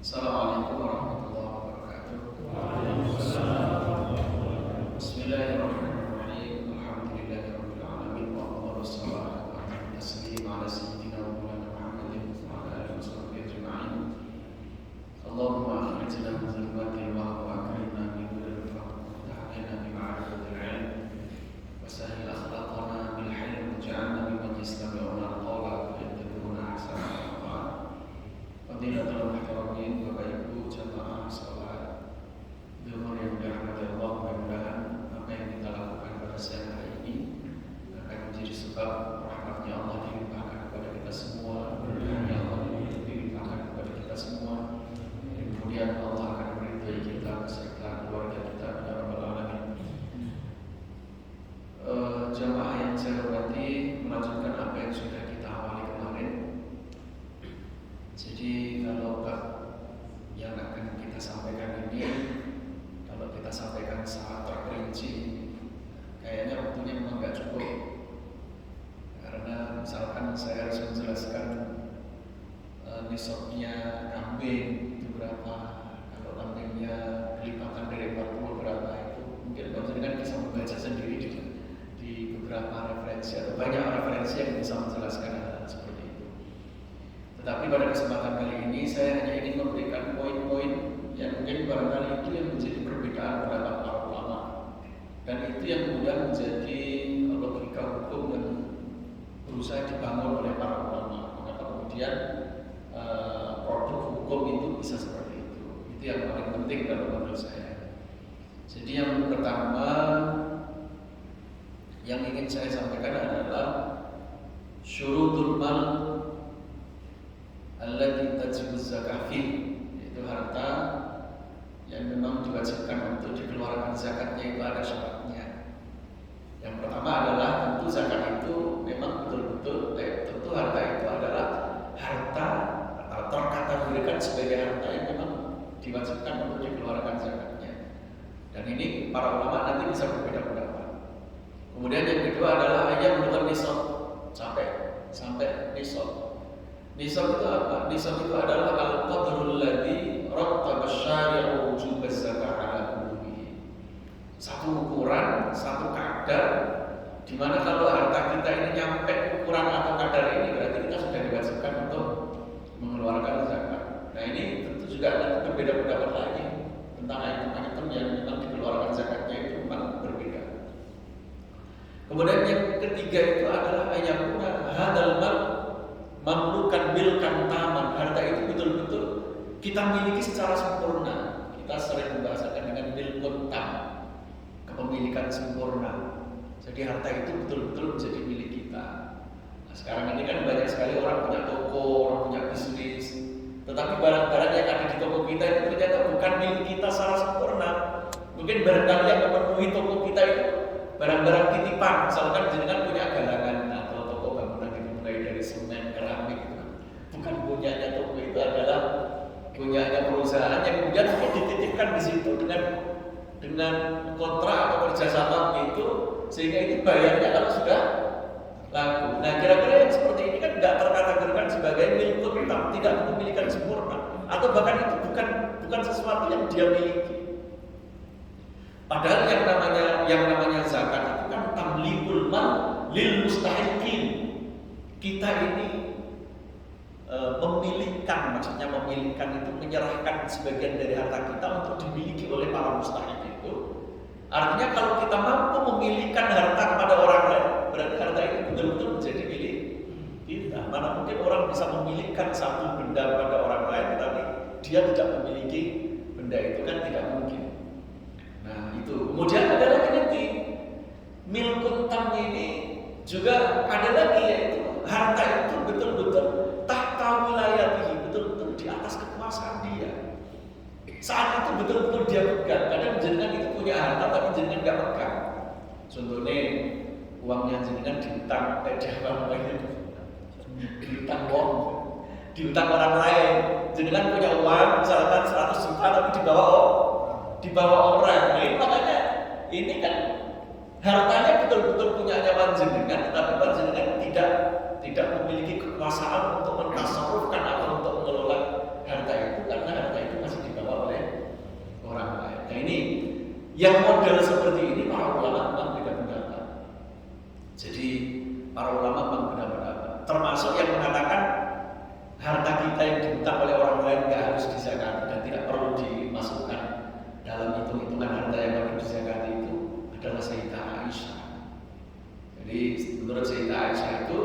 Assalamualaikum warahmatullahi wabarakatuh. Bismillahirrahmanirrahim. Alhamdulillahirabbil alamin wa wassalatu wa taslim ala sayyidina wa maulana Muhammadin wa ala alihi washabbihi ajma'in. Allahumma akhrijna min zulmatil wahmi wa akrimna min nuril fahm wa tahina bi ma'rifatil ilm wa sahhil akhlaqana bil hilm waj'alna mimman yastami'una al-qawla wa yattabi'una ahsana. Fadilatul muhtaramin, Bapak Ibu jamaah salat Zuhur yang dirahmati Allah, mudah-mudahan apa yang kita lakukan pada siang hari ini akan menjadi sebab rahmatnya Allah dilimpahkan kepada kita semua, berkahnya Allah dilimpahkan kepada kita semua, dan kemudian Allah akan meridhai kita beserta keluarga kita pada rabbal alamin. Jamaah yang saya hormati, melanjutkan apa yang sudah kita awali kemarin. Jadi kalau yang akan kita sampaikan ini, kalau kita sampaikan sangat terperinci, kayaknya waktunya memang nggak cukup. Karena misalkan saya harus menjelaskan nisabnya kambing itu berapa, kalau kambingnya kelipatan dari 40 berapa, itu mungkin Bapak bisa membaca sendiri di beberapa referensi atau banyak referensi yang bisa menjelaskan hal seperti itu. Tetapi pada kesempatan kali ini saya hanya ingin memberikan poin-poin yang mungkin barangkali itu yang menjadi perbedaan pendapat para ulama, dan itu yang kemudian menjadi logika hukum yang berusaha dibangun oleh para ulama. Maka kemudian produk hukum itu bisa seperti itu. Itu yang paling penting kalau menurut saya. Jadi yang pertama yang ingin saya sampaikan adalah syurutul mal allati tajibu zakah fi, yaitu harta yang memang diwajibkan untuk dikeluarkan zakatnya itu ada syaratnya. Yang pertama adalah tentu zakat itu memang betul-betul tentu harta itu adalah harta atau terkategorikan sebagai harta yang memang diwajibkan untuk dikeluarkan zakatnya. Dan ini para ulama nanti bisa berbeda pendapat. Kemudian yang kedua adalah ayat bukan nisab, sampai nisab. Nisab itu apa? Nisab itu adalah al-qadrul ladzi rattaba asy-syari'u wujub az-zakah 'ala kullihi. Satu ukuran, satu kadar, di mana kalau harta kita ini nyampe ukuran atau kadar ini berarti kita sudah diwajibkan untuk mengeluarkan zakat. Nah, ini tentu juga ada berbeda pendapat lagi tentang item-item yang memang dikeluarkan zakatnya itu memang berbeda. Kemudian yang ketiga itu adalah ayatuna hadal mal mamlukan milkan taman. Harta itu betul-betul kita miliki secara sempurna. Kita sering membahasakan dengan milkun tam, kepemilikan sempurna. Jadi harta itu betul-betul menjadi milik kita. Nah, sekarang ini kan banyak sekali orang punya toko, orang punya bisnis, tetapi barang-barang yang ada di toko kita itu ternyata bukan milik kita secara sempurna. Mungkin barangkali yang memenuhi toko kita itu barang-barang titipan. Misalkan jenengan punya galangan atau toko bangunan itu mulai dari semen, keramik itu bukan punyanya toko, itu adalah punyanya perusahaan yang kemudian dititipkan di situ dengan kontrak atau kerjasama itu, sehingga itu bayarnya kalau sudah laku. Nah, kira-kira yang seperti ini kan tidak terkategorikan sebagai milkun tam, tidak memilikan sempurna, atau bahkan itu bukan sesuatu yang dia miliki. Padahal yang namanya zakat itu kan tamlikul mal lil mustahiqin. Kita ini memilihkan, maksudnya memilihkan itu menyerahkan sebagian dari harta kita untuk dimiliki oleh para mustahiq itu. Artinya kalau kita mampu memilihkan harta kepada orang lain, berarti harta itu betul-betul menjadi milik kita. Mana mungkin orang bisa memilihkan satu benda kepada orang lain, tetapi dia tidak memiliki benda itu, kan tidak mungkin. Nah, itu. Kemudian ada lagi nanti milkun tam ini juga ada lagi, yaitu harta itu betul-betul tahta wilayatihi, betul-betul di atas kekuasaan dia. Saat itu betul-betul dia pegang. Kadang jenengan itu punya harta tapi jenengan nggak pegang. Contohnya uangnya jenengan diutang orang lain. Jenengan punya uang misalkan 100 juta tapi dibawa orang. Nah, ini makanya ini kan hartanya betul-betul punyanya panjenengan, tetapi panjenengan tidak memiliki kekuasaan untuk mentasarufkan atau untuk mengelola harta itu, karena harta Yang model seperti ini para ulama memang beda pendapat. Jadi para ulama memang beda pendapat. Termasuk yang mengatakan harta kita yang dihutang oleh orang lain nggak harus dizakati dan tidak perlu dimasukkan dalam hitung-hitungan harta yang wajib dizakati itu adalah Sayyidah Aisyah. Jadi menurut Sayyidah Aisyah itu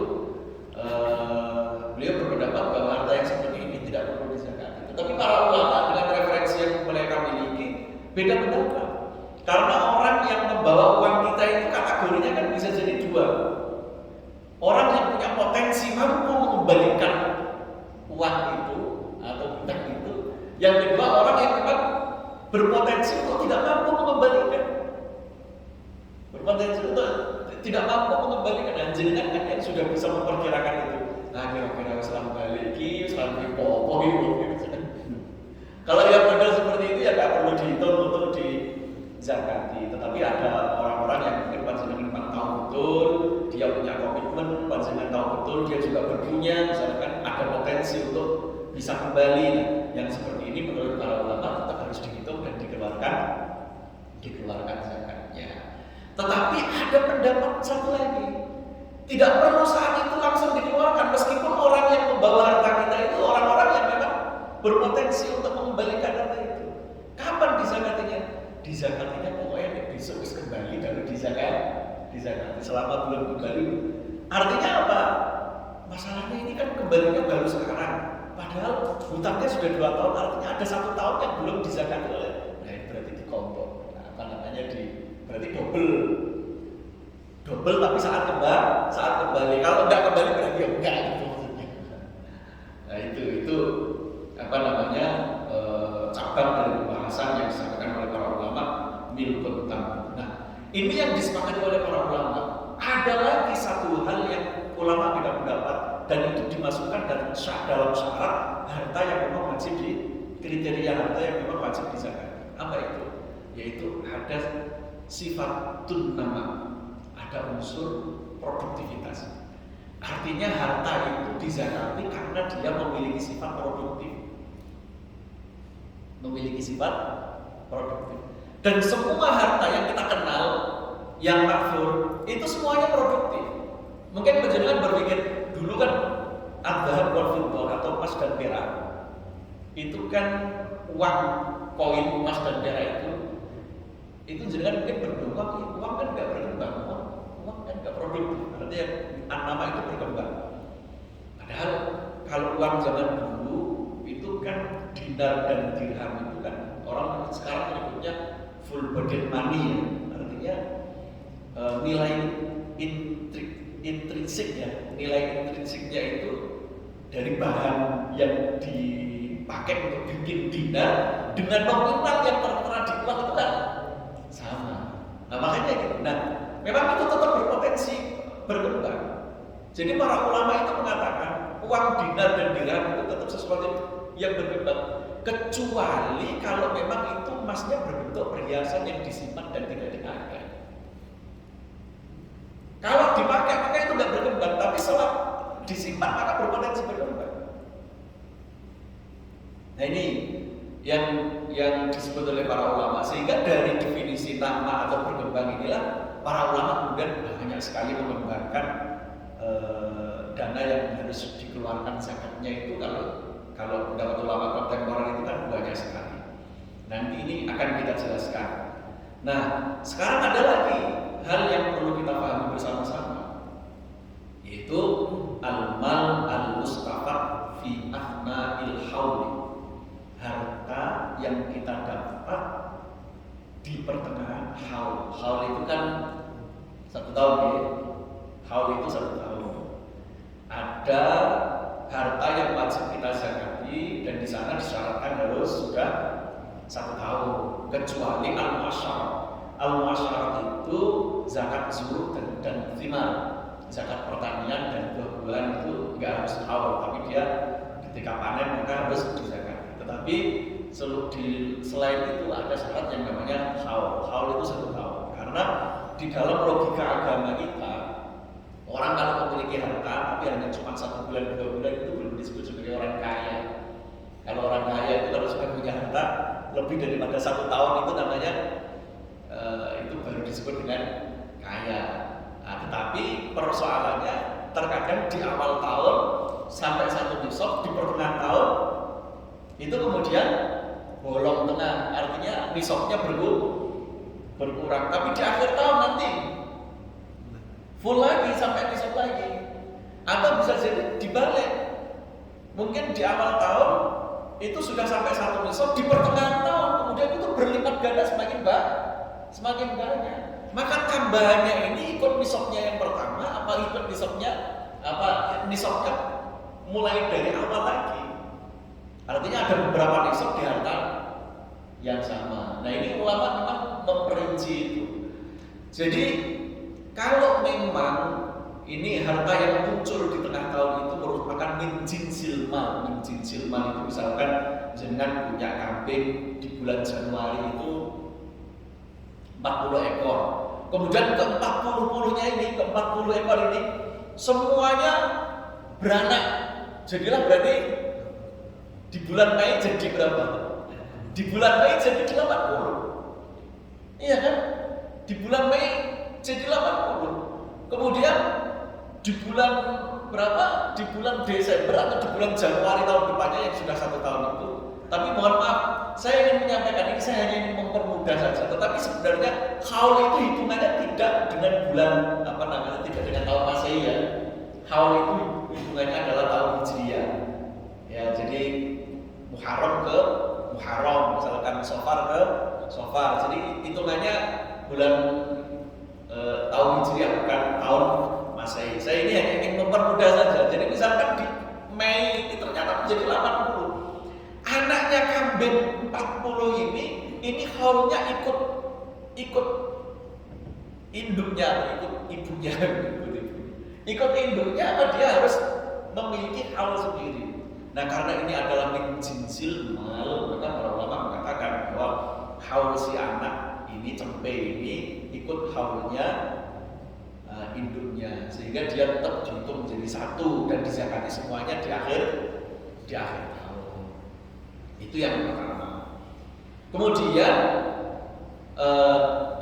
beliau berpendapat bahwa harta yang seperti ini tidak perlu dizakati. Tetapi para ulama dengan referensi yang mereka miliki beda pendapat. Karena orang yang membawa uang kita itu kategorinya kan bisa jadi dua. Orang yang punya potensi mampu mengembalikan uang itu atau hutang itu. Yang kedua orang yang memang berpotensi untuk tidak mampu mengembalikan. Berpotensi untuk tidak mampu mengembalikan. Dan jenengan kan yang sudah bisa memperkirakan itu. Nah kira-kira selalu balik, selalu popo gitu. Kalau yang model seperti itu ya nggak perlu dihitung untuk dizakati. Tetapi ada orang-orang yang mungkin panjenengan memang tahu betul, dia punya komitmen, panjenengan tahu betul, dia juga berpunya, misalkan ada potensi untuk bisa kembali. Nah, yang seperti ini menurut para ulama tetap harus dihitung dan dikeluarkan zakatnya. Tetapi ada pendapat satu lagi, tidak perlu saat itu langsung dikeluarkan, meskipun orang yang membawa harta kita itu orang-orang yang memang berpotensi untuk mengembalikan harta itu. Kapan dizakatinya? Dizakatinya pokoknya besok wis kembali baru dizakati selama belum kembali. Artinya apa? Masalahnya ini kan kembalinya baru sekarang. Padahal hutangnya sudah 2 tahun, artinya ada 1 tahun yang belum dizakati oleh. Nah itu berarti dikompok. Nah, apa namanya berarti double tapi saat kembali. Kalau enggak kembali berarti enggak gitu maksudnya. Nah itu apa namanya cabang dari pembahasan yang disampaikan oleh para ulama milkun tambuh. Nah ini yang disepakati oleh para ulama. Ada lagi satu hal yang ulama beda pendapat dan itu dimasukkan dalam syarat harta yang memang wajib kriteria harta yang memang wajib dizakati. Apa itu? Yaitu ada sifat nama, ada unsur produktivitas. Artinya harta itu dizakati karena dia memiliki sifat produktif. Dan semua harta yang kita kenal yang makfur itu semuanya produktif. Mungkin penjenengan berpikir dulu kan adzhab wal fiddah atau emas dan perak itu kan uang koin emas dan perak itu jenengan mungkin berdoa uang kan nggak berkembang, uang kan nggak produktif, artinya nama itu berkembang. Padahal kalau uang zaman dulu itu kan dinar dan dirham itu kan orang sekarang menyebutnya full body money ya. Artinya nilai intrinsik ya, nilai intrinsiknya itu dari bahan yang dipakai untuk bikin dinar dengan nominal yang tertera di uang itu kan sama. Nah makanya gitu. Nah memang itu tetap berpotensi berkembang. Jadi para ulama itu mengatakan uang dinar dan dirham itu tetap sesuatu yang berkembang, kecuali kalau memang itu emasnya berbentuk perhiasan yang disimpan dan tidak dipakai. Kalau dipakai maka itu tidak berkembang, tapi setelah disimpan maka berpotensi berkembang. Nah ini yang disebut oleh para ulama, sehingga dari definisi nama atau berkembang inilah para ulama kemudian banyak sekali mengembangkan dana yang harus dikeluarkan zakatnya itu kalau pendapat ulama kontemporer itu kan banyak sekali. Nanti ini akan kita jelaskan. Nah sekarang ada lagi hal yang perlu kita pahami bersama-sama, yaitu al-mal al-mustafad fi athna'il haul, harta yang kita dapat di pertengahan haul. Haul itu kan 1 tahun ya. Haul itu 1 tahun. Ada harta yang wajib kita zakati dan di sana disyaratkan harus sudah 1 tahun, kecuali al-mu'asyarah. Al-mu'asyarah itu zakat zuruh dan thimar, zakat pertanian dan buah-buahan itu nggak harus haul, tapi dia ketika panen maka harus dizakati. Tetapi selain itu ada syarat yang namanya haul. Haul itu 1 tahun. Karena di dalam logika agama kita, orang kalau memiliki harta tapi hanya cuma 1 bulan 2 bulan itu belum disebut sebagai orang kaya. Kalau orang kaya itu kalau sudah punya harta lebih daripada 1 tahun itu namanya disebut dengan kaya. Nah, tetapi persoalannya terkadang di awal tahun sampai 1 nisab, di pertengahan tahun itu kemudian bolong tengah, artinya nisabnya berkurang. Tapi di akhir tahun nanti full lagi sampai nisab lagi. Atau bisa jadi dibalik, mungkin di awal tahun itu sudah sampai 1 nisab, di pertengahan tahun kemudian itu berlipat ganda semakin banyak. Maka tambahannya ini ikut nisabnya yang pertama, apa ikut nisabnya mulai dari awal lagi. Artinya ada beberapa nisab di harta yang sama. Nah, ini ulama memang memperinci itu. Jadi kalau memang ini harta yang muncul di tengah tahun itu merupakan min jinsil mal. Min jinsil mal itu misalkan jenengan punya kambing di bulan Januari itu 40 ekor. Kemudian ke 40 ekor ini semuanya beranak. Jadilah berarti di bulan Mei jadi berapa? Di bulan Mei jadi 80. Iya kan? Di bulan Mei jadi 80. Kemudian di bulan berapa? Di bulan Desember atau di bulan Januari tahun depannya yang sudah 1 tahun itu. Tapi mohon maaf, saya ingin menyampaikan ini, saya hanya ingin mempermudah saja. Tetapi sebenarnya haul itu hitungannya tidak dengan bulan tidak dengan tahun Masehi ya. Haul itu hitungannya adalah tahun Hijriah. Ya, jadi Muharram ke Muharram, misalkan Safar ke Safar. Jadi hitungannya bulan tahun Hijriah bukan tahun Masehi. Saya ini hanya ingin mempermudah saja. Jadi misalkan di Mei ini ternyata menjadi 80. Anaknya kambing 40 ini haulnya ikut induknya, ikut ibunya, ikut induknya, apa dia harus memiliki haul sendiri. Nah, karena ini adalah min jinsil mal, maka para ulama mengatakan bahwa haul si anak ini, cempe ini ikut haulnya induknya, sehingga dia tetap dihitung menjadi satu dan dizakati semuanya di akhir tahun. Itu yang pertama. Kemudian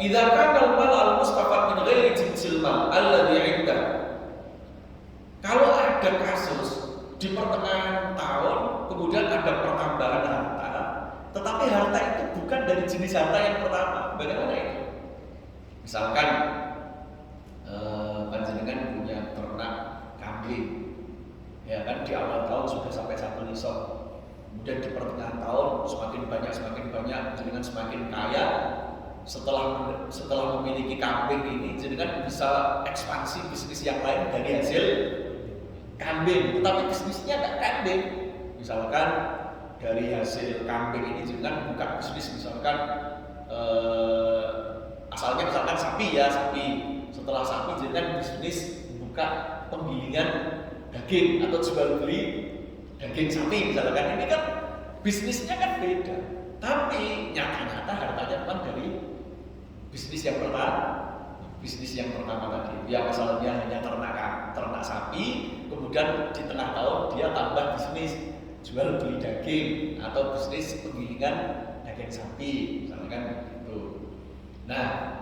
idza kana al-mal al-mustafad min ghairi jinsil mal alladhi 'inda. Kalau ada kasus di pertengahan tahun kemudian ada pertambahan harta, tetapi harta itu bukan dari jenis harta yang pertama. Bagaimana itu? Misalkan panjenengan punya ternak kambing, ya kan, di awal tahun sudah sampai 1 nisab. Kemudian di pertengahan tahun semakin banyak, jenengan semakin kaya. Setelah memiliki kambing ini, jenengan bisa ekspansi bisnis yang lain dari hasil kambing. Tetapi bisnisnya nggak kambing. Misalkan dari hasil kambing ini jenengan buka bisnis, misalkan asalnya misalkan sapi ya, sapi. Setelah sapi jenengan bisnis buka penggilingan daging atau jual beli daging sapi misalkan. Ini kan bisnisnya kan beda, tapi nyata-nyata hartanya memang dari bisnis yang pertama tadi. Yang asalnya hanya ternak sapi, kemudian di tengah tahun dia tambah bisnis jual beli daging atau bisnis penggilingan daging sapi misalkan gitu. Nah,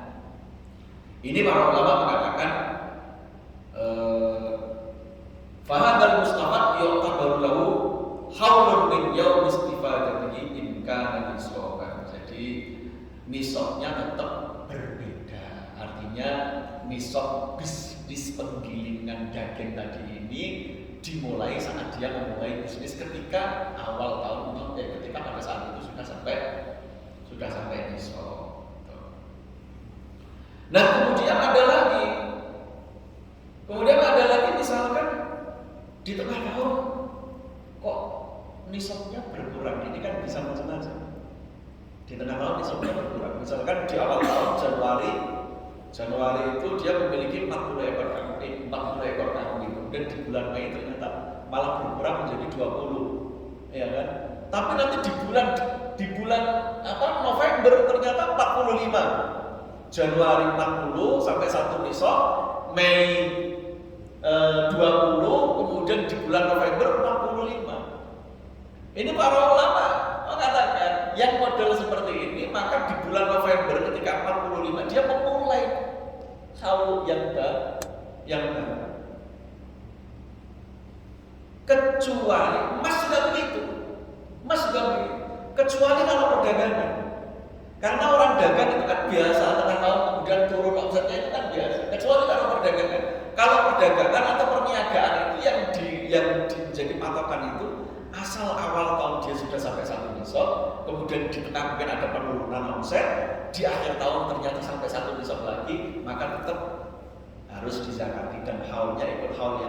ini para ulama mengatakan fahadal mustafad yu'tabaru lahu haulun min yaum istifadatihi in kana nisab. Jadi nisabnya tetap berbeda. Artinya nisab bisnis penggilingan daging tadi ini dimulai saat dia memulai bisnis ketika awal tahun, ketika pada saat itu sudah sampai nisab. Nah, kemudian ada lagi misalkan di tengah tahun kok nisabnya berkurang. Ini kan bisa macam-macam. Di tengah tahun nisabnya berkurang. Misalkan di awal tahun Januari itu dia memiliki 40 ekor kambing. Kemudian di bulan Mei ternyata malah berkurang menjadi 20. Ya kan? Tapi nanti di bulan November ternyata 45. Januari 40 sampai 1 nisab, Mei 20, kemudian di bulan November 45. Ini para ulama mengatakan yang model seperti ini, maka di bulan November ketika 45 dia memulai yang baru. Kecuali emas juga begitu. Kecuali kalau perdagangan. Karena orang dagang itu kan biasa, tengah tahun kemudian turun omsetnya itu kan biasa. Kecuali kalau perdagangan. Kalau perdagangan atau perniagaan itu yang menjadi patokan itu asal awal tahun dia sudah sampai 1 nisab, kemudian di tengah mungkin ada penurunan omset, di akhir tahun ternyata sampai 1 nisab lagi, maka tetap harus dizakati dan haulnya ikut haul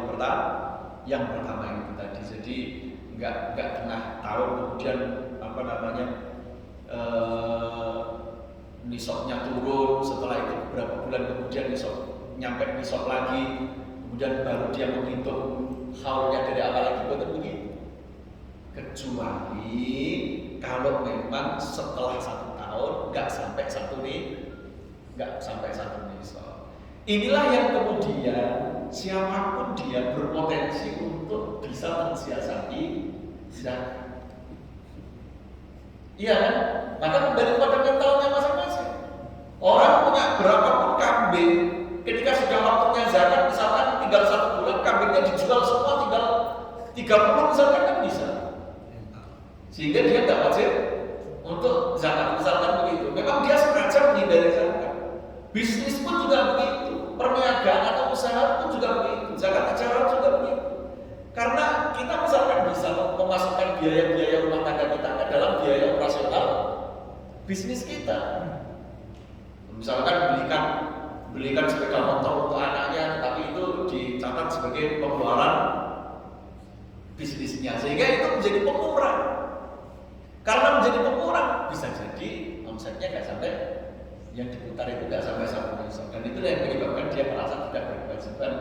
yang pertama itu tadi. Jadi nggak tengah tahun kemudian nisabnya turun, setelah itu beberapa bulan kemudian nyampe nisab lagi, kemudian baru dia menghitung haulnya dari awal lagi, betul begitu. Kecuali kalau memang setelah 1 tahun nggak sampai satu nisab. Inilah yang kemudian siapapun dia berpotensi untuk bisa mensiasati zakat. Iya kan? Maka kembali pada mentalnya masing-masing. Orang punya berapapun kambing, ketika sudah waktunya zakat, misalkan tinggal 1 bulan, kambingnya dijual semua, tinggal 30 misalkan kan bisa. Sehingga dia tidak wajib untuk zakat, misalkan begitu. Memang dia sengaja menghindari zakat. Bisnis pun juga begitu, perniagaan atau usaha pun juga begitu, zakat eceran juga begitu. Karena kita misalkan bisa memasukkan biaya-biaya rumah tangga kita ke dalam biaya operasional bisnis kita. Misalkan belikan sepeda motor untuk anaknya, tetapi itu dicatat sebagai pengeluaran bisnisnya, sehingga itu menjadi pengurang. Karena menjadi pengurang, bisa jadi omsetnya nggak sampai, yang diputar itu nggak sampai 1 nisab, dan itu yang menyebabkan dia merasa tidak berkewajiban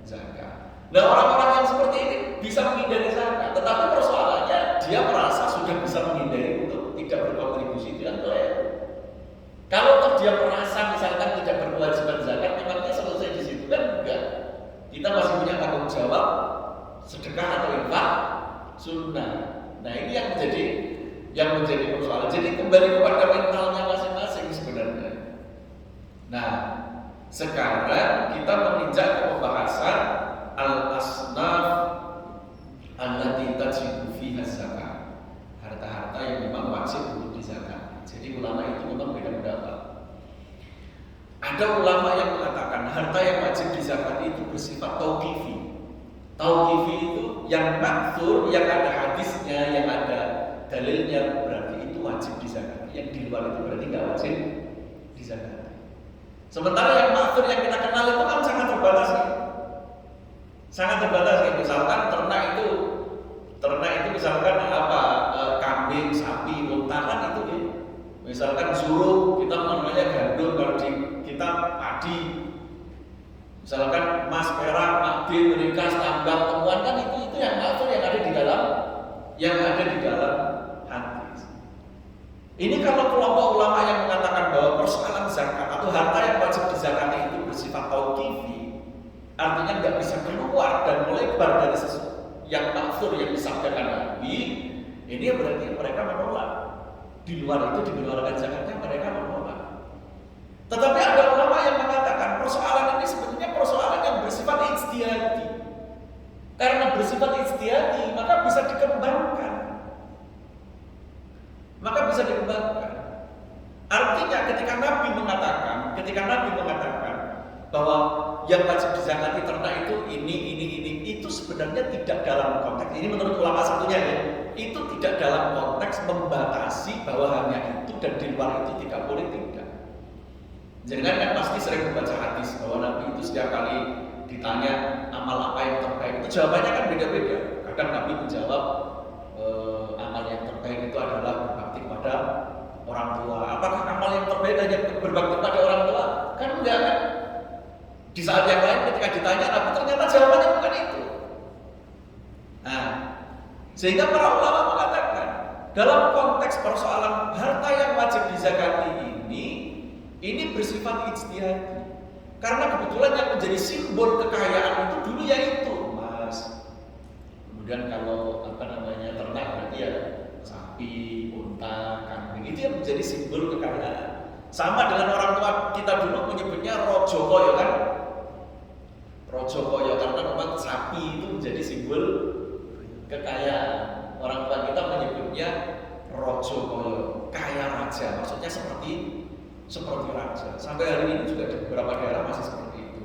zakat. Nah, orang-orang yang seperti ini bisa menghindari zakat, tetapi persoalannya dia merasa sudah bisa menghindari untuk tidak berkontribusi dengan keliru. Kalau dia merasa misalkan tidak berkewajiban zakat, memangnya selesai di situ kan enggak. Kita masih punya tanggung jawab sedekah atau infak sunnah. Nah, ini yang menjadi persoalan. Jadi kembali kepada mentalnya masing-masing sebenarnya. Nah, sekarang kita menginjak ke pembahasan al-asnaf allati tajibu fiha zakat. Harta-harta yang memang wajib untuk dizakat. Jadi ulama itu memang beda pendapat. Ada ulama yang mengatakan harta yang wajib dizakat itu bersifat tauqifi. Tauqifi itu yang makthur, yang ada hadisnya, yang ada dalilnya, berarti itu wajib dizakati. Yang di luar itu berarti nggak wajib dizakati. Sementara yang makthur yang kita kenal itu kan sangat terbatas. Misalkan ternak itu misalkan kambing, sapi, unta kan itu ya. Misalkan suruh kita namanya gandum, kalau kita padi. Misalkan emas, perak, makbin, berikas, tambang, temuan kan itu yang makthur yang ada di dalam hadis. Ini kalau kelompok ulama yang mengatakan bahwa persoalan zakat atau harta yang wajib dizakati itu bersifat tauqifi, artinya nggak bisa keluar dan melebar dari sesuatu yang makthur yang disabdakan Nabi, ini berarti mereka menolak. Di luar itu dikeluarkan zakatnya, mereka menolak. Tetapi ada ulama yang mengatakan persoalan ini sebenarnya persoalan yang bersifat ijtihadi. Karena bersifat ijtihadi, maka bisa dikembangkan. Artinya ketika Nabi mengatakan bahwa yang wajib dizakati ternak itu ini, itu sebenarnya tidak dalam konteks, ini menurut ulama satunya ya, itu tidak dalam konteks membatasi bahwa hanya itu dan di luar itu tidak boleh, tidak. Jangan kan pasti sering membaca hadis bahwa Nabi itu setiap kali ditanya amal apa yang terbaik, itu jawabannya kan beda-beda. Kadang Nabi menjawab amal yang terbaik itu adalah berbakti pada orang tua. Apakah amal yang terbaik hanya berbakti pada orang tua? Kan enggak kan? Di saat yang lain ketika ditanya Nabi ternyata jawabannya bukan itu. Nah, sehingga para ulama mengatakan dalam konteks persoalan harta yang wajib dizakati ini bersifat ijtihadi. Karena kebetulan yang menjadi simbol kekayaan itu dulu yaitu emas. Kemudian kalau ternak berarti ya sapi, unta, kambing, itu yang menjadi simbol kekayaan. Sama dengan orang tua kita dulu menyebutnya rojoko ya kan. Rojo koyo karena memang sapi itu menjadi simbol kekayaan. Orang tua kita menyebutnya rojo koyo, kaya raja. Maksudnya seperti raja. Sampai hari ini juga di beberapa daerah masih seperti itu.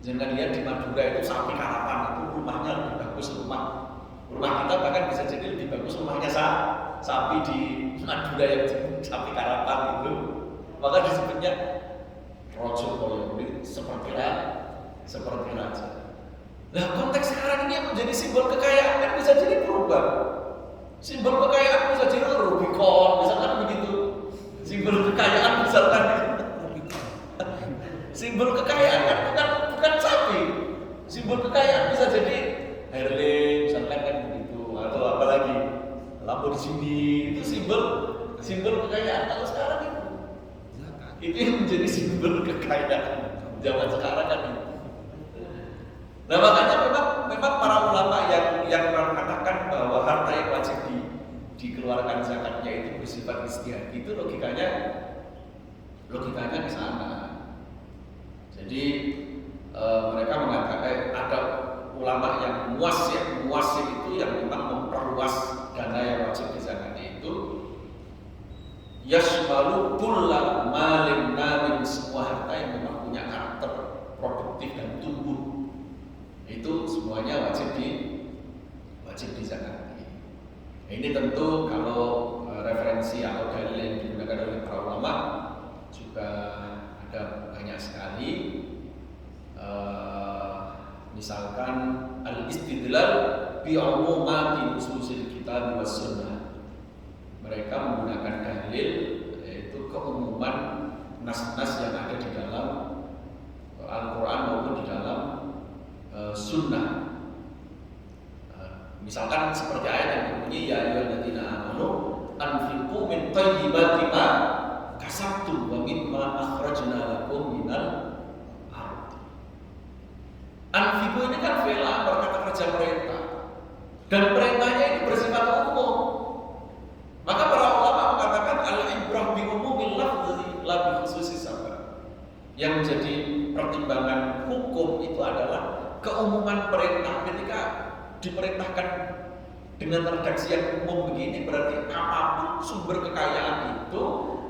Jangan lihat di Madura itu sapi karapan itu rumahnya lebih bagus rumah kita bahkan bisa jadi lebih bagus rumahnya sapi di Madura yang sapi karapan itu. Maka disebutnya rojo koyo, seperti raja. Nah konteks sekarang ini yang menjadi simbol kekayaan kan bisa jadi berubah. Simbol kekayaan bisa jadi Rubicon, misalkan begitu. Simbol kekayaan misalkan simbol kekayaan kan bukan sapi. Simbol kekayaan bisa jadi Harley, misalkan kan begitu, atau apalagi Lamborghini itu simbol kekayaan. Kalau sekarang itu yang menjadi simbol kekayaan zaman sekarang kan itu. Nah makanya memang para ulama yang mengatakan bahwa harta yang wajib dikeluarkan zakatnya itu bersifat istihad, itu logikanya ke sana. Jadi mereka mengatakan ada ulama yang muasir itu yang memang memperluas dana yang wajib dizakati itu yashmalu kulla malin namin, semua harta yang memang punya karakter produktif dan tumbuh itu semuanya wajib dizakati. Ini tentu kalau referensi atau dalil yang digunakan oleh para ulama juga ada banyak sekali. Misalkan al-istidlal bi umumati nususil kitab was sunnah. Mereka menggunakan dalil yaitu keumuman nas-nas yang ada di dalam Al-Quran maupun di dalam sunnah. Misalkan seperti ayat yang berbunyi ya ayyuhalladzina amanu anfiqu min thayyibati ma kasabtum wa mimma akhrajna lakum minal ardh. Anfiqu ini kan fi'il amr, kata kerja perintah. Dan perintahnya ini bersifat umum. Maka para ulama mengatakan al-ibrah bi umumil lafzi la bi khususis sabab. Yang menjadi pertimbangan hukum itu adalah keumuman perintah. Ketika diperintahkan dengan redaksi yang umum begini, berarti apapun sumber kekayaan itu,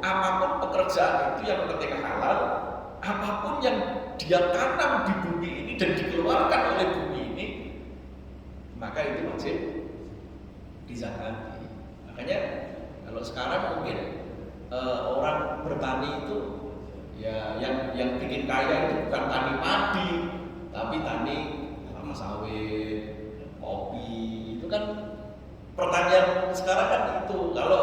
apapun pekerjaan itu yang ketika halal, apapun yang dia tanam di bumi ini dan dikeluarkan oleh bumi ini, maka itu wajib dizakati. Makanya kalau sekarang mungkin orang bertani itu ya yang bikin kaya itu bukan tani padi, tapi tani kelapa sawit, kopi. Itu kan pertanian sekarang kan itu. Kalau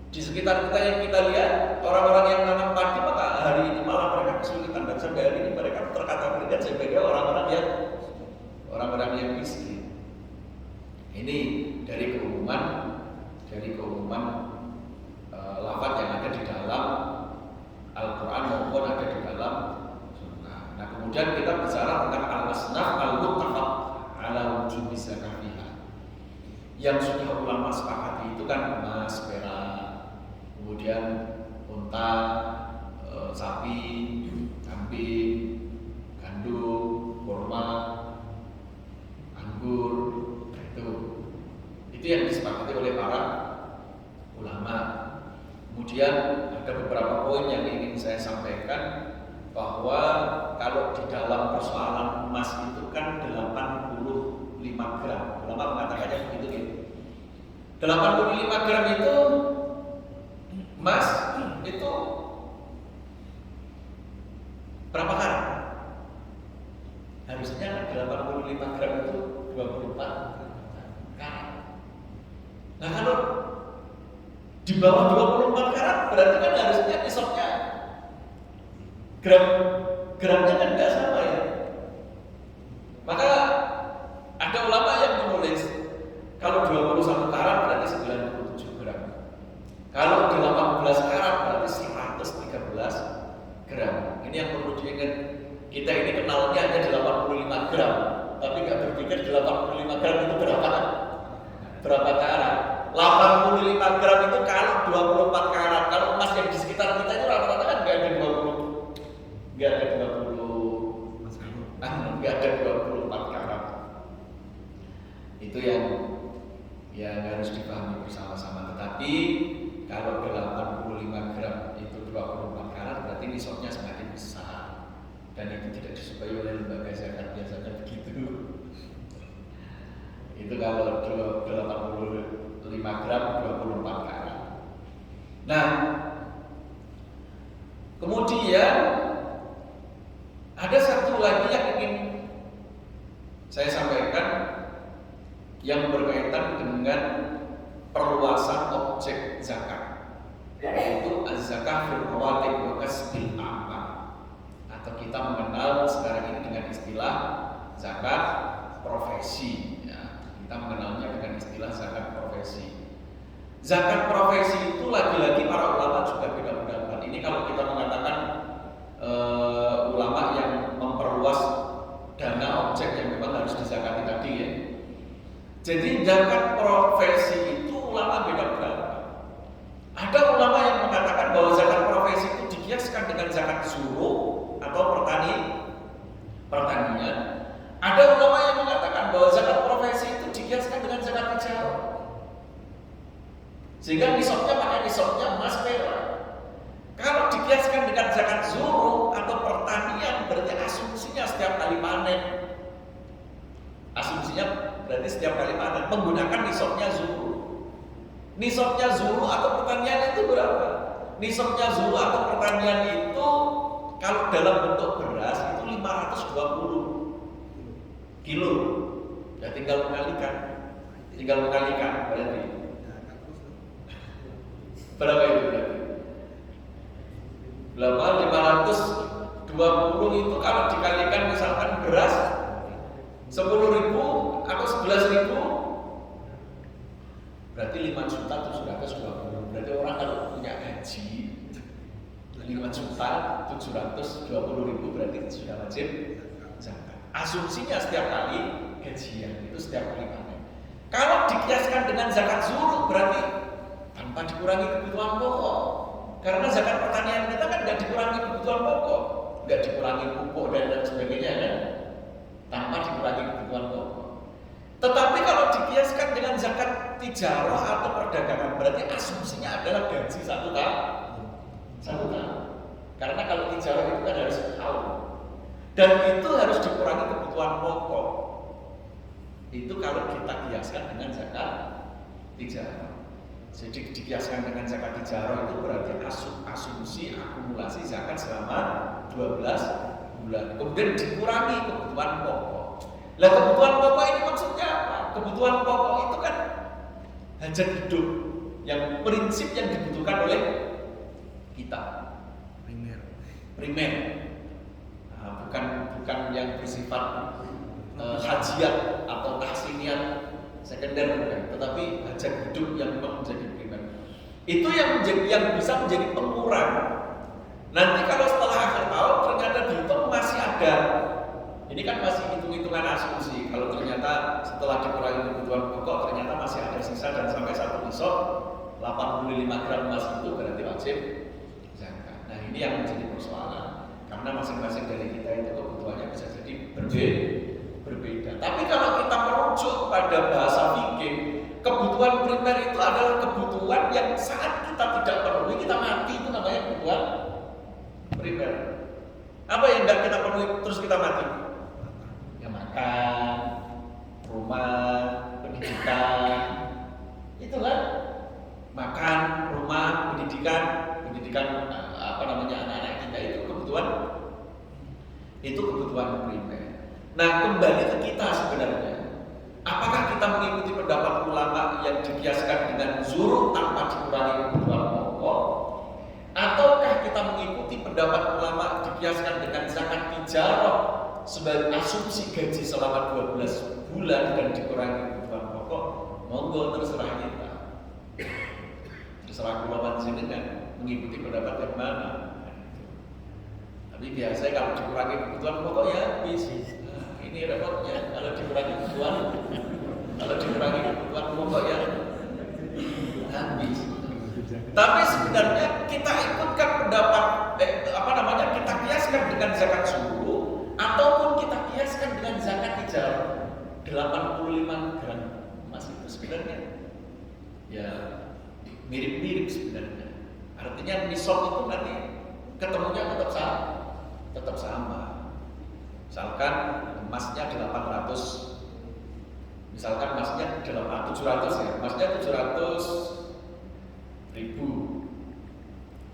di sekitar kita yang kita lihat orang-orang yang nanam padi, maka hari ini malah mereka kesulitan, dan sampai hari ini mereka terkategorikan sebagai orang-orang yang miskin. Ini dari keumuman lafaz yang ada di dalam Al-Quran maupun ada di dalam Sunnah. Nah kemudian kita bicara tentang al-asnaf al-muttafaq ala wujubi zakatiha. Yang sudah ulama sepakati itu kan emas, perak, kemudian unta, sapi, kambing, gandum, kurma, anggur, itu yang disepakati oleh para ulama. Kemudian ada beberapa poin yang ingin saya sampaikan, bahwa kalau di dalam persoalan emas itu kan 85 gram. Ulama mengatakannya begitu gitu. 85 gram itu emas itu berapa karat? Harusnya 85 gram itu 24 karat. Nah kalau di bawah 24 karat berarti kan harusnya nisabnya gramnya kan tidak sama ya. Maka ada ulama yang menulis kalau 21 karat berarti 97 gram. Kalau 18 karat berarti 113 gram. Ini yang perlu diingat. Kita ini kenalnya hanya 85 gram, tapi nggak berpikir 85 gram itu berapa karat. 85 gram itu kalau 24 karat. Kalau emas yang di sekitar kita itu rata-rata kan nggak ada 20, nggak ada 20 Itu yang harus dipahami bersama-sama. Tetapi kalau 85 gram itu 24 karat berarti nisabnya semakin besar, dan itu tidak disukai oleh lembaga zakat, biasanya begitu. Itu kalau 85 gram 24 karat. Nah, kemudian ada satu lagi yang ingin saya sampaikan yang berkaitan dengan perluasan objek zakat, yaitu az-zakah fil rawatib wa kasbil amal, atau kita mengenal sekarang ini dengan istilah zakat profesi. Ya, kita mengenalnya dengan istilah zakat profesi. Zakat profesi itu lagi-lagi para ulama juga beda pendapat. Ini kalau kita mengatakan ulama yang memperluas dana objek yang memang harus dizakati tadi ya. Jadi zakat profesi itu ulama beda pendapat. Ada ulama yang mengatakan bahwa zakat profesi itu dikiaskan dengan zakat zuruh atau pertanian. Ada ulama yang mengatakan bahwa zakat profesi itu dikiaskan dengan zakat tijarah. Sehingga nisabnya pakai nisabnya emas perak. Kalau dikiaskan dengan zakat zuruh atau pertanian berarti asumsinya setiap kali panen. Asumsinya berarti setiap kali panen menggunakan nisabnya zuruh. Nisabnya zuruh atau pertanian itu berapa? Nisabnya zuruh atau pertanian itu kalau dalam bentuk beras itu 520 kilo. Ya tinggal mengalikan berarti. Berapa itu berarti? 520 itu kalau dikalikan misalkan beras 10.000 atau 11.000 berarti 5.720. Berarti orang kalau punya gaji 5.720.000 berarti sudah wajib zakat. Asumsinya setiap kali gajian itu setiap kali panen. Kalau dikiaskan dengan zakat zuruh berarti tanpa dikurangi kebutuhan pokok. Karena zakat pertanian kita kan nggak dikurangi kebutuhan pokok, nggak dikurangi pupuk dan sebagainya kan, tanpa dikurangi kebutuhan pokok. Tetapi kalau dikiaskan dengan zakat tijarah atau perdagangan berarti asumsinya adalah gaji satu tahun. Karena kalau tijarah itu kan harus setahun, dan itu harus dikurangi kebutuhan pokok. Itu kalau kita kiaskan dengan zakat tijarah. Jadi dikiaskan dengan zakat tijarah itu berarti asumsi akumulasi zakat selama 12 bulan. Kemudian dikurangi kebutuhan pokok. Lah kebutuhan pokok ini maksudnya apa? Kebutuhan pokok itu kan hajat hidup, yang prinsip yang dibutuhkan oleh kita. Primer. Nah, bukan yang bersifat hajiat atau tahsiniat sekunder bukan, tetapi hajat hidup yang memang menjadi primer. Itu yang bisa menjadi pengurang. Nanti kalau setelah akhir tahun ternyata dihitung masih ada. Ini kan masih hitung-hitungan asumsi. Kalau ternyata setelah dikurangi kebutuhan pokok ternyata masih ada sisa dan sampai satu nisab 85 gram emas itu berarti wajib zakat. Nah ini yang menjadi persoalan. Karena masing-masing dari kita itu kebutuhannya bisa jadi berbeda. Tapi kalau kita merujuk kepada bahasa fikih, kebutuhan primer itu adalah kebutuhan yang saat kita tidak penuhi kita mati, itu namanya kebutuhan primer. Apa yang tidak kita penuhi terus kita mati? Ya makan, rumah, pendidikan. Itulah makan, rumah, pendidikan anak-anak kita itu kebutuhan primer. Nah kembali ke kita sebenarnya, apakah kita mengikuti pendapat ulama yang dikiaskan dengan zuruh tanpa dikurangi kebutuhan pokok, ataukah kita mengikuti pendapat ulama dikiaskan dengan zakat tijarah sebagai asumsi gaji selama 12 bulan dan dikurangi kebutuhan pokok? Monggo terserah kita, terserah ulama jenengan mengikuti pendapat yang mana. Tapi biasanya kalau dikurangi kebutuhan pokok ya habis. Ini repotnya kalau dikurangi kebutuhan pokok ya habis. Tapi sebenarnya kita ikutkan pendapat kita kiaskan dengan zakat zuruh ataupun kita kiaskan dengan zakat tijarah 85 gram Ya mirip-mirip sebenarnya. Artinya nisab itu nanti ketemunya tetap sama. Misalkan emasnya 800, misalkan emasnya 700 ya, emasnya 700.000.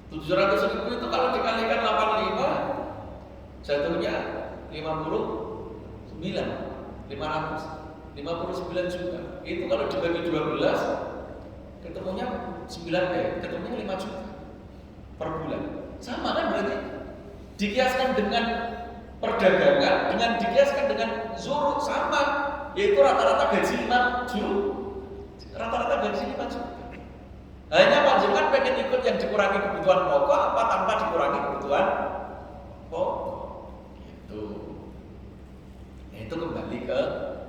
700.000 itu kalau dikalikan 85 jatuhnya 59 juta. Itu kalau dibagi 12 ketemunya 5 juta per bulan. Sama kan berarti? Dikiaskan dengan perdagangan, dengan dikiaskan dengan zuruk sama, yaitu rata-rata gaji 5 juta. Hanya panjenengan pengen ikut yang dikurangi kebutuhan pokok apa tanpa dikurangi kebutuhan pokok. Gitu. Itu kembali ke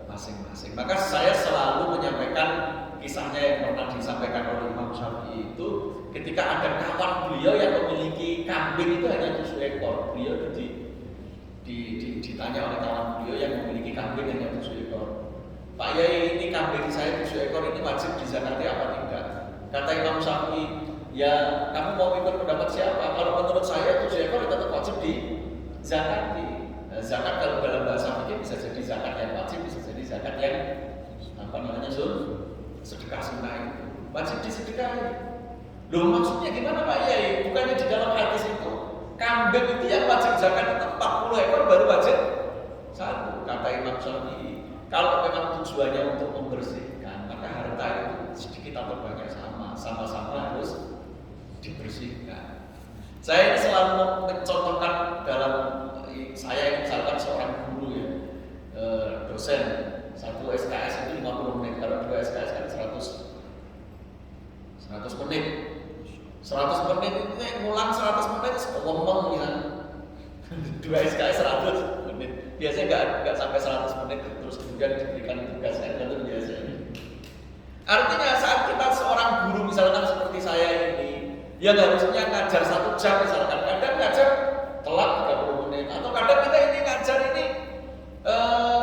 masing-masing. Maka saya selalu menyampaikan kisahnya yang pernah disampaikan oleh Imam Syafi'i itu ketika ada kawan beliau yang memiliki kambing itu hanya 7 ekor. Beliau ditanya oleh kawan beliau yang memiliki kambing hanya 7 ekor. Pak Yai, ini kambing saya 7 ekor ini wajib dizakati apa tidak? Kata Imam Syafi'i, ya kamu mau ikut pendapat siapa? Kalau menurut saya 7 ekor tetap wajib dizakati. Zakat kalau dalam bahasa fikih bisa jadi zakat yang wajib, bisa jadi zakat yang sedekah sunnah itu wajib disedekahi. Loh maksudnya gimana Pak Yai? Bukannya di dalam hadis itu kambing itu yang wajib zakat itu 40 ekor baru wajib 1. Kata Imam Syafi'i, kalau memang tujuannya untuk membersihkan, maka harta itu sedikit atau banyak sama-sama harus dibersihkan. Saya selalu mencontohkan dalam saya misalkan seorang guru ya, dosen, 1 SKS itu 50 menit, kalau 2 SKS kan 100 menit. 100 menit itu ngulang 100 menit ngomong ya. 2 SKS 100 menit. Biasanya enggak sampai 100 menit terus kemudian diberikan tugas yang biasa. Artinya saat kita seorang guru misalkan seperti saya ini yang harusnya ngajar 1 jam misalkan, kadang ngajar telat 30 menit atau kadang kita ini ngajar ini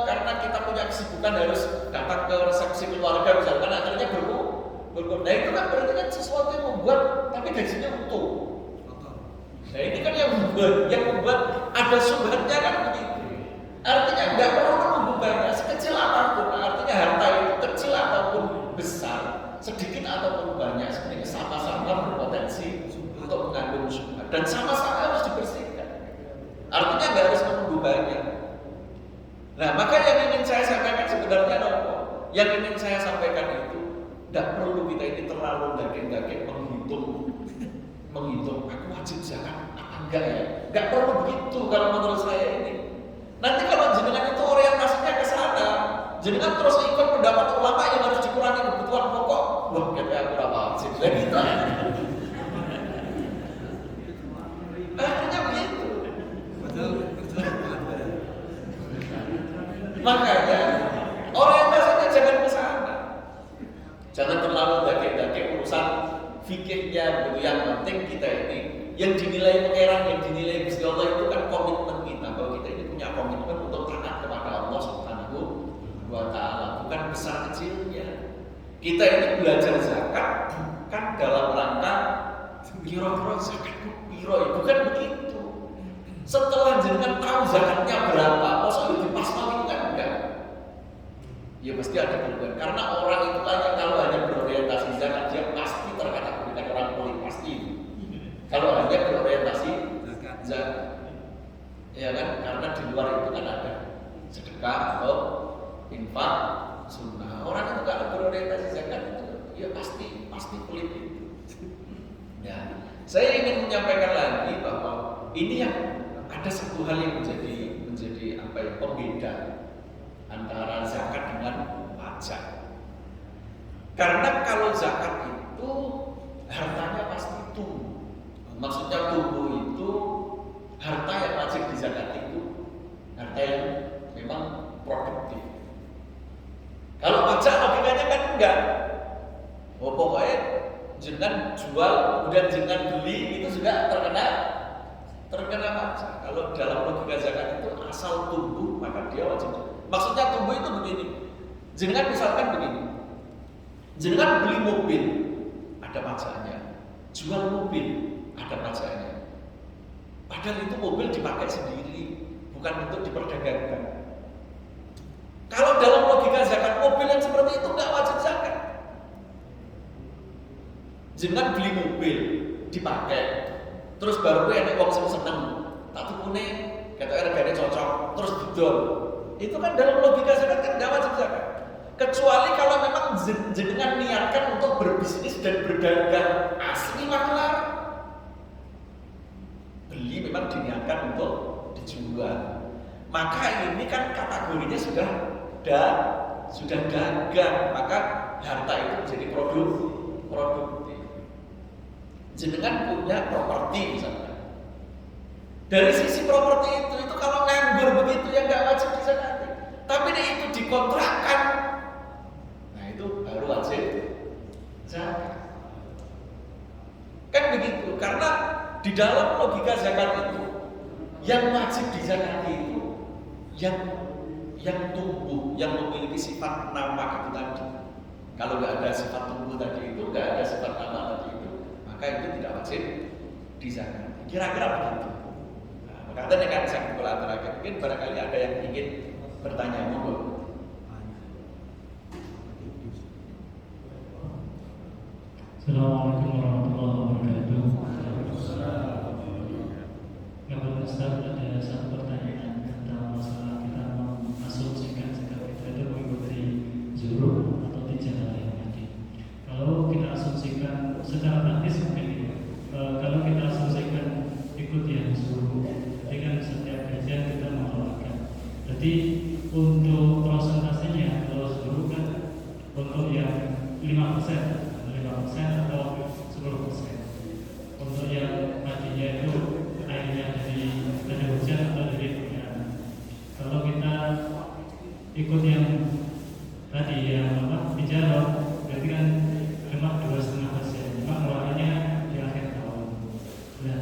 karena kita punya kesibukan harus datang ke resepsi keluarga misalkan, akhirnya berkurang. Nah itu kan berarti kan sesuatu yang membuat tapi gajinya utuh. Nah ini kan yang membuat ada subhannya kan begitu. Artinya nggak perlu menunggu banyak sekecil apapun. Artinya harta itu kecil ataupun besar, sedikit ataupun banyak, sebenarnya sama-sama berpotensi untuk mengandung subhan dan sama-sama harus dibersihkan. Artinya nggak harus menunggu banyak. Nah maka yang ingin saya sampaikan sebenarnya apa? Yang ingin saya sampaikan itu tidak perlu kita ini terlalu daging-daging menghitung aku wajib zakat apa enggak ya? Enggak perlu begitu kalau menurut saya ini. Nanti kalau jenengan itu orientasinya ke sana, jenengan terus ikut pendapat ulama yang harus dikurangi kebutuhan pokok. Wah, kayak aku apa wajib lagi. Akhirnya begitu. Makanya orientasinya jangan ke sana. Jangan terlalu daging-daging urusan fikihnya begitu. Yang penting kita ini yang dinilai pangeran, yang dinilai Gusti Allah itu kan komitmen kita bahwa kita ini punya komitmen untuk taat kepada Allah Subhanahu wa taala, bukan besar kecilnya. Kita ini belajar zakat bukan dalam rangka kira-kira zakat piro, bukan begitu. Setelah jenengan tahu zakatnya berapa, maksudnya di pas itu kan enggak. Ya pasti ada perubahan karena orang itu kalau hanya berorientasi zakat dia pasti terkategorikan orang polit pasti. Kalau hanya berorientasi zakat, ya kan? Karena di luar itu kan ada sedekah atau infak sunnah. Orang itu kalau berorientasi zakat itu ya pasti polit itu. Ya, saya ingin menyampaikan lagi bahwa ini yang ada satu hal yang menjadi apa ya pembeda antara zakat dengan pajak. Karena kalau zakat itu hartanya pasti tumbuh. Maksudnya tumbuh itu harta yang wajib dizakati itu harta yang memang produktif. Kalau pajak logikanya kan enggak. Oh pokoknya jenengan jual kemudian jenengan beli itu juga terkena pajak. Kalau dalam logika zakat itu asal tumbuh maka dia wajib. Maksudnya tumbuh itu begini. Jenengan misalkan begini. Jenengan beli mobil, ada pajaknya. Jual mobil, ada pajaknya. Padahal itu mobil dipakai sendiri, bukan untuk diperdagangkan. Kalau dalam logika zakat, mobil yang seperti itu nggak wajib zakat. Jenengan beli mobil, dipakai, terus baru enek wong sing seneng, tak tukune, kata regane cocok, terus didol. Itu kan dalam logika zakat kan nggak wajib zakat. Kecuali kalau memang jenengan niatkan untuk berbisnis dan berdagang asli maklar. Beli memang diniatkan untuk dijual. Maka ini kan kategorinya sudah dagang. Maka harta itu menjadi produktif. Jenengan punya properti misalnya. Dari sisi properti itu kalau nganggur begitu ya nggak wajib dizakati. Tapi itu dikontrakkan. Itu baru wajib zakat. Kan begitu, karena di dalam logika zakat itu yang wajib dizakati itu yang tumbuh, yang memiliki sifat nama itu tadi. Kalau nggak ada sifat tumbuh tadi itu, nggak ada sifat nama tadi itu, maka itu tidak wajib dizakati. Kira-kira begitu. Nah, maka dengan saya terakhir, mungkin barangkali ada yang ingin bertanya, monggo. Assalamualaikum warahmatullahi wabarakatuh. Ya Pak Ustaz, ada satu pertanyaan tentang masalah kita mengasumsikan zakat kita itu mengikuti zuruf atau tijarah yang tadi. Kalau kita asumsikan secara praktis mungkin kalau kita asumsikan ikut yang zuruf, dengan setiap gajian kita mengeluarkan. Jadi untuk prosentasenya kalau zuruf kan untuk yang 5%. 5% atau 10%. Untuk yang tadinya itu airnya dari hujan atau dari hujan. Kalau kita ikut yang tadi yang bicara, berarti kan cuma 2,5%. Cuma keluarnya di akhir tahun. Nah,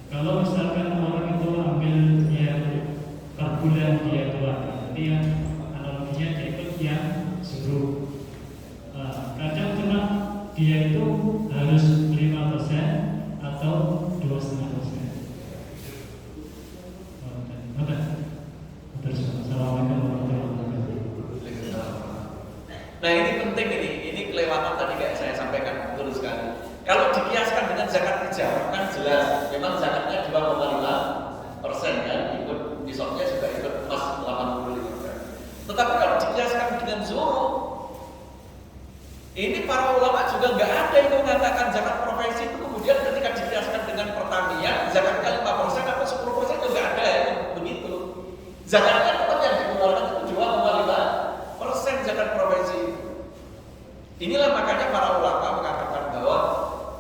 kalau misalkan orang itu ambil yang per bulan dia keluar, berarti yang analoginya dia ikut yang suruh. Kadang cuma dia itu harus 5% atau 2,5%. Assalamualaikum warahmatullahi wabarakatuh. Nah ini penting ini kelewatan tadi kayak saya sampaikan betul sekali. Kalau dikiaskan dengan zakat tijarah kan jelas, memang zakatnya 2,5% kan, ikut nisabnya juga ikut emas 85%. Tetapi kalau dikiaskan dengan zuruf, ini para ulama juga nggak ada yang mengatakan zakat profesi itu kemudian ketika dikiaskan dengan pertanian zakatnya 5% atau 10% itu nggak ada ya, begitu. Zakatnya tetap yang dikeluarkan itu 2,5% zakat profesi. Inilah makanya para ulama mengatakan bahwa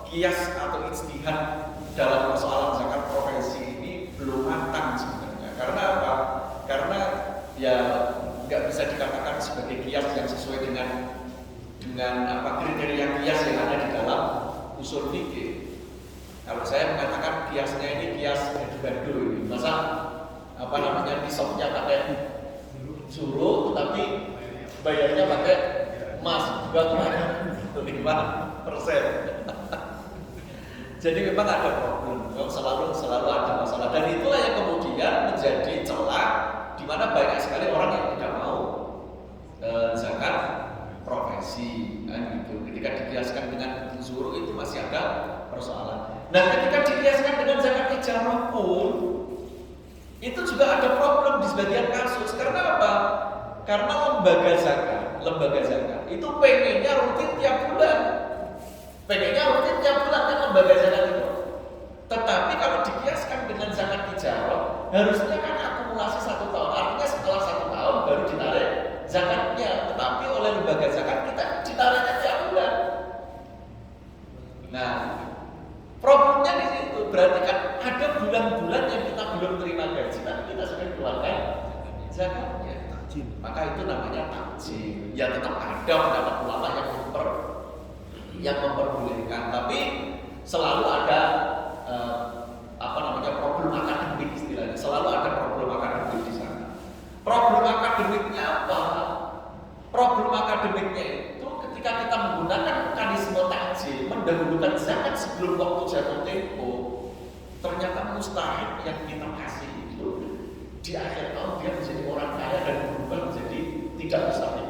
kias atau ijtihad dalam persoalan zakat profesi ini belum matang sebenarnya. Karena apa? Karena ya nggak bisa dikatakan sebagai kias yang sesuai dengan kriteria kias yang ada di dalam usul fikih. Kalau saya mengatakan kiasnya ini kias gado-gado ini, masa nisabnya pakai suruh, tetapi bayarnya pakai emas 2,5%. Jadi memang ada problem, selalu ada masalah, dan itulah yang kemudian menjadi celah di mana banyak sekali orang yang tidak mau zakat profesi, kan gitu. Ketika dikiaskan dengan zuru itu masih ada persoalan. Nah, ketika dikiaskan dengan zakat tijarah pun itu juga ada problem di sebagian kasus. Karena apa? Karena lembaga zakat itu pengennya rutin tiap bulan. Kan lembaga zakat itu. Tetapi kalau dikiaskan dengan zakat tijarah, harusnya kan akumulasi 1 tahun. Artinya setelah 1 tahun baru ditarik zakatnya, tetapi oleh lembaga zakat kita ditariknya tiap bulan. Nah, problemnya di situ. Berarti kan ada bulan-bulan yang kita belum terima gaji, tapi kita sudah keluarkan zakatnya. Maka itu namanya takjil. Ya tetap ada pendapat ulama yang memperbolehkan, tapi selalu ada problem akademik istilahnya. Selalu ada problem akademik di sana. Problem akademiknya apa? Problem akademiknya itu ketika kita menggunakan sebelum waktu jatuh tempo, ternyata mustahil yang kita kasih itu di akhir tahun dia menjadi orang kaya dan berubah menjadi tidak mustahil.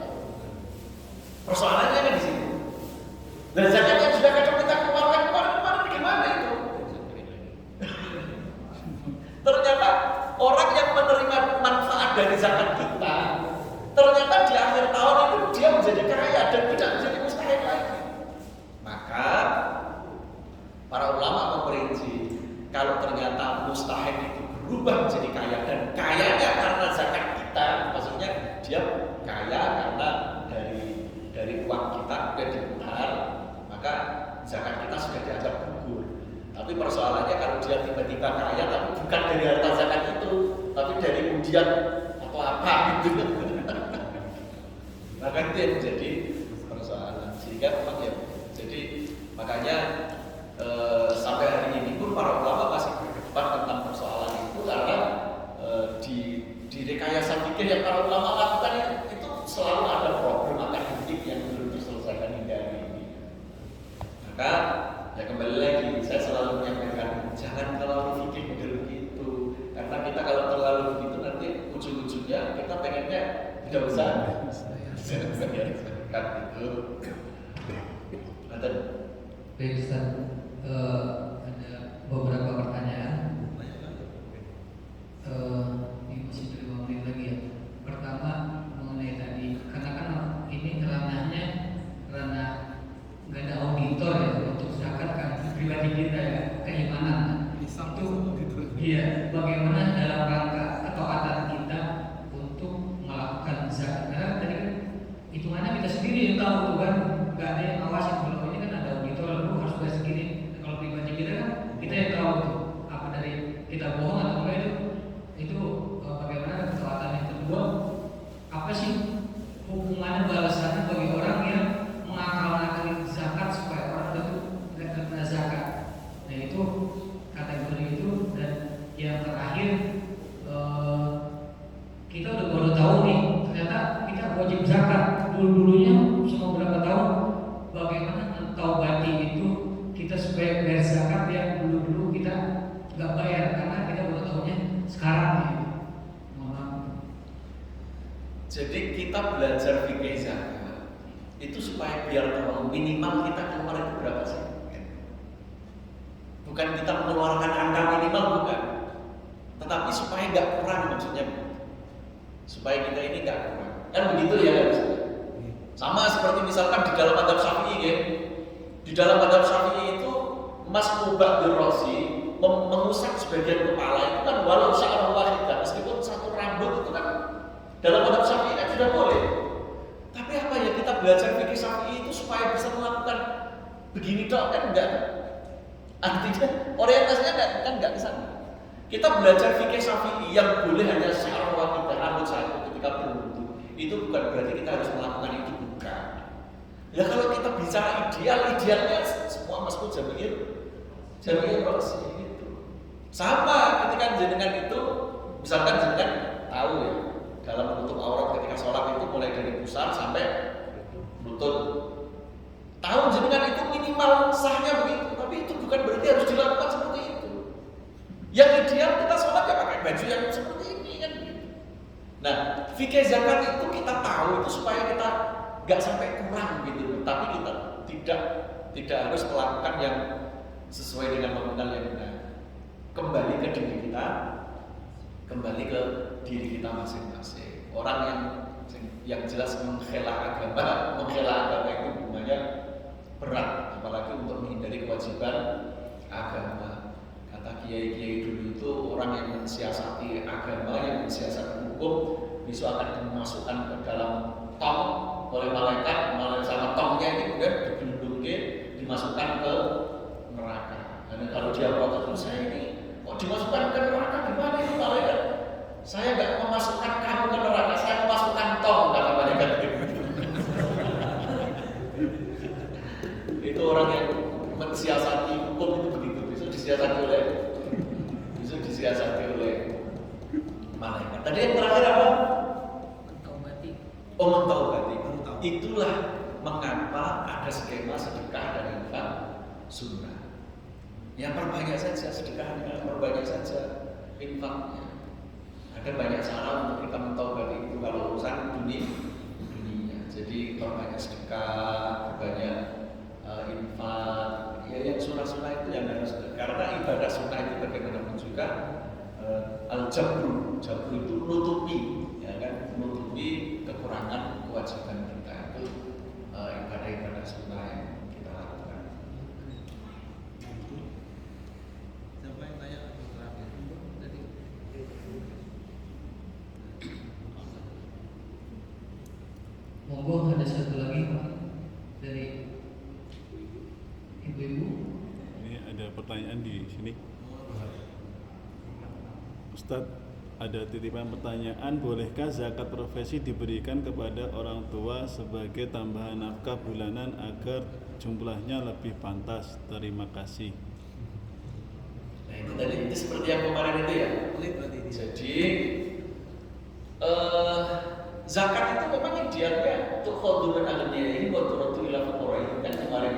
Persoalannya kan di situ. Dan zakat yang sudah kadang kita keluarkan kemarin gimana itu? Ternyata orang yang menerima manfaat dari zakat kita, ternyata di akhir tahun itu dia menjadi kaya dan tidak menjadi mustahil lagi. Maka para ulama memperinci, kalau ternyata mustahil itu berubah menjadi kaya dan kayanya karena zakat kita, maksudnya dia kaya karena dari uang kita udah diputar, maka zakat kita sudah dianggap gugur. Tapi persoalannya kalau dia tiba-tiba kaya tapi bukan dari harta zakat itu, tapi dari undian atau apa gitu. Maka itu yang menjadi persoalan. Sehingga memang ya, jadi makanya sampai hari ini pun para ulama masih berdebat tentang persoalan itu karena di rekayasa fikih yang para ulama lakukan itu selalu ada problem akademik yang belum diselesaikan hingga hari ini. Maka ya kembali lagi saya selalu menyampaikan jangan terlalu fikih model begitu, karena kita kalau terlalu begitu nanti ujung-ujungnya kita pengennya tidak usah kan itu. Baik Ustaz, ada beberapa pertanyaan. Ini masih 5 menit lagi ya. Pertama mengenai tadi, karena kan ini ranahnya ranah nggak ada auditor ya untuk zakat kan pribadi kita ya, keimanan. Itu iya, bagaimana dalam rangka ketaatan kita untuk melakukan zakat? Karena tadi kan hitungannya kita sendiri yang tahu tuh kan, nggak ada yang ngawasin. Kalau ini kan ada auditor, lu harus bayar segini. Kalau pribadi kita kan kita yang tahu tuh apa dari kita bohong atau enggak itu bagaimana ketaatan. Yang kedua, apa sih hukumannya balasannya bagi orang yang mengakal-akalin zakat supaya orang itu tidak terkena zakat? Nah itu kategori itu. Dan yang terakhir, kita udah baru tahu nih ternyata kita wajib zakat. Dulunya selama berapa tahun bagaimana taubati itu kita supaya bayar zakat yang dulu kita nggak bayar karena kita baru tahunya sekarang nih. Jadi kita belajar fikih zakat itu supaya biar tahu minimal kita keluar itu berapa sih? Bukan kita mengeluarkan angka minimal, bukan. Tetapi supaya nggak kurang, maksudnya supaya kita ini nggak kurang. Kan begitu ya kan? Sama seperti misalkan di dalam madzhab Syafi'i ya. Di dalam madzhab Syafi'i itu masmubah birrosi, mengusap sebagian kepala itu kan walau sya'ran wahidah, meskipun satu rambut itu kan dalam madzhab Syafi'i kan sudah boleh. Tapi apa ya, kita belajar fikih Syafi'i itu supaya bisa melakukan begini dong kan enggak. Artinya orientasinya kan enggak ke sana. Kita belajar fikih Syafi'i yang boleh hanya sya'ran wahidah, rambut satu ketika berwudu. Itu bukan berarti kita harus melakukan itu, bukan. Ya kalau kita bicara idealnya semua masuk jami'ir rosi itu. Sama ketika jenengan itu, misalkan jenengan tahu ya, dalam menutup aurat ketika sholat itu mulai dari pusar sampai lutut. Tahu jenengan itu minimal sahnya begitu, tapi itu bukan berarti harus dilakukan seperti itu. Yang ideal kita sholat ya pakai baju yang seperti ini kan gitu. Nah, fikih zakat itu kita tahu itu supaya kita nggak sampai kurang gitu, tapi kita tidak harus melakukan yang sesuai dengan nominal yang benar. Kembali ke diri kita masing-masing. Orang yang jelas menghela agama itu hubungannya berat, apalagi untuk menghindari kewajiban agama. Kata kiai-kiai dulu itu orang yang mensiasati agama, yang mensiasati hukum, besok akan dimasukkan ke dalam tong oleh malaikat sama tongnya ini kemudian digelundungke dimasukkan ke neraka. Dan kalau dia protes, saya ini kok dimasukkan ke neraka, gimana itu malaikat? Saya nggak memasukkan kamu ke neraka, saya memasukkan tong, kata malaikat. Itu orang yang mensiasati hukum itu begitu, bisa disiasati oleh malaikat. Tadi yang terakhir apa? Mentaubati. Itulah mengapa ada skema sedekah dan infak sunnah. Ya perbanyak saja sedekahnya, perbanyak saja infaknya. Ada banyak cara untuk kita mentaubat itu kalau urusan dunia. Jadi perbanyak sedekah, perbanyak infak. Ya yang sunnah-sunnah itu yang harus, karena ibadah sunnah itu bagaimanapun juga al-jabru itu menutupi, ya kan, menutupi kekurangan kewajiban kita itu ibadah-ibadah sunnah yang kita lakukan. Siapa yang tanya atau terakhir? Tadi. Monggo ada satu lagi Pak dari ibu-ibu. Ini ada pertanyaan di sini. Ustadz, ada titipan pertanyaan, bolehkah zakat profesi diberikan kepada orang tua sebagai tambahan nafkah bulanan agar jumlahnya lebih pantas? Terima kasih. Nah itu tadi, itu seperti yang kemarin itu ya. Jadi zakat itu memang idealnya untuk khudunun agniyain wa turatu ila fuqarain, kan kemarin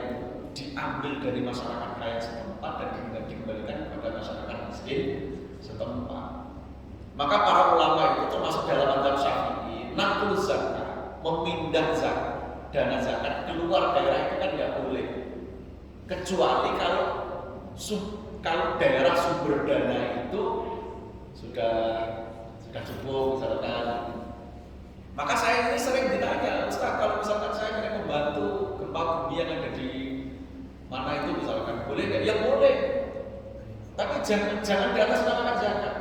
diambil dari masyarakat kaya setempat dan dikembalikan kepada masyarakat miskin setempat. Maka para ulama itu termasuk dalam mazhab Syafi'i, naqlu zakat, memindah zakat, dana zakat keluar daerah itu kan tidak boleh, kecuali kalau daerah sumber dana itu sudah cukup misalkan. Maka saya ini sering ditanya, Ustaz, kalau misalkan saya ingin membantu gempa bumi yang ada di mana itu misalkan, boleh nggak? Ya boleh, tapi jangan di atas namakan zakat,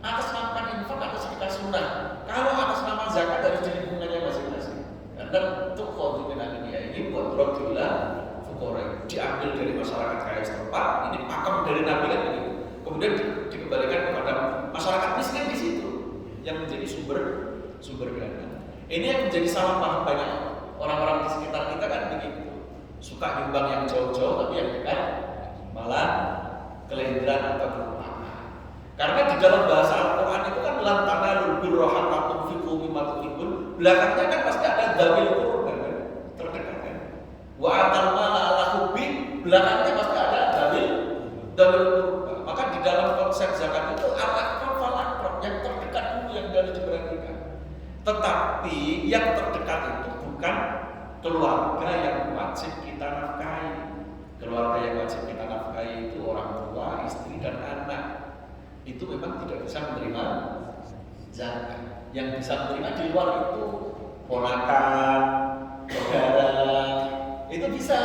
atas namakan infak atau sedekah sunnah. Kalau atas nama zakat harus di lingkungannya masing-masing. Karena untuk khudunun agniyain wa turatu ila fuqarain, diambil dari masyarakat kaya setempat, ini pakem dari Nabi kan begitu. Kemudian dikembalikan kepada masyarakat miskin di situ yang menjadi sumber dana. Ini yang menjadi salah paham banyak orang-orang di sekitar kita kan begitu. Suka nyumbang yang jauh-jauh tapi yang dekat malah kelenderan atau kelupaan. Karena di dalam bahasa Al-Quran itu kan lan tanalul birra hatta tunfiqu mimma tuhibbun. Belakangnya kan pasti ada dzawil qurba kan, terdekat kan. Wa atal mala ala hubbi, belakangnya pasti ada dzawil qurba. Maka di dalam konsep zakat itu al-aqrab fal-aqrab, yang terdekat dulu yang harus diperhatikan. Tetapi yang terdekat itu bukan keluarga yang wajib kita nafkahi. Keluarga yang wajib kita nafkahi itu orang tua, istri, dan anak. Itu memang tidak bisa menerima zakat. Yang bisa menerima di luar itu ponakan, saudara, itu bisa.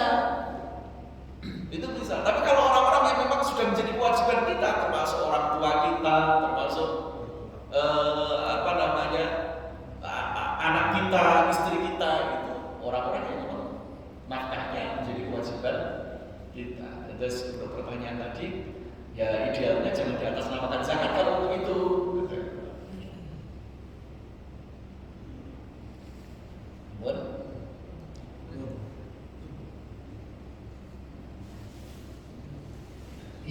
Tapi kalau orang-orang yang memang sudah menjadi kewajiban kita, termasuk orang tua kita, termasuk anak kita, istri kita, itu orang-orang yang memang nafkahnya menjadi kewajiban kita. Terus untuk pertanyaan tadi, ya idealnya jangan di atas namakan zakat kalau begitu.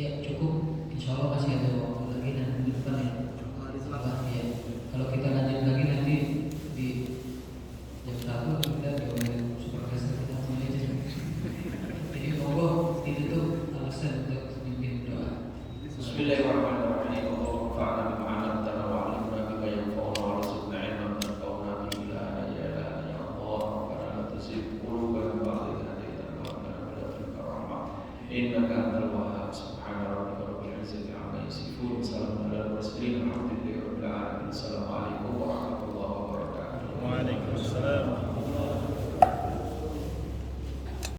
Ya cukup, insya Allah masih ada waktu lagi dan di depan ya. Ya. Kalau kita lanjut lagi nanti di jam 1 kita diomongin supervisor kita semuanya aja. Jadi monggo ditutup alasan untuk memimpin doa. Bismillahirrahmanirrahim. Allahumma fa'alna bima 'allamtana wa 'allimna bima yanfa'una wa rzuqna 'ilman yanfa'una bihi la ilaha illa Allah. Rabbana la tuzigh qulubana ba'da idh hadaytana wa hab lana min ladunka rahmah innaka antal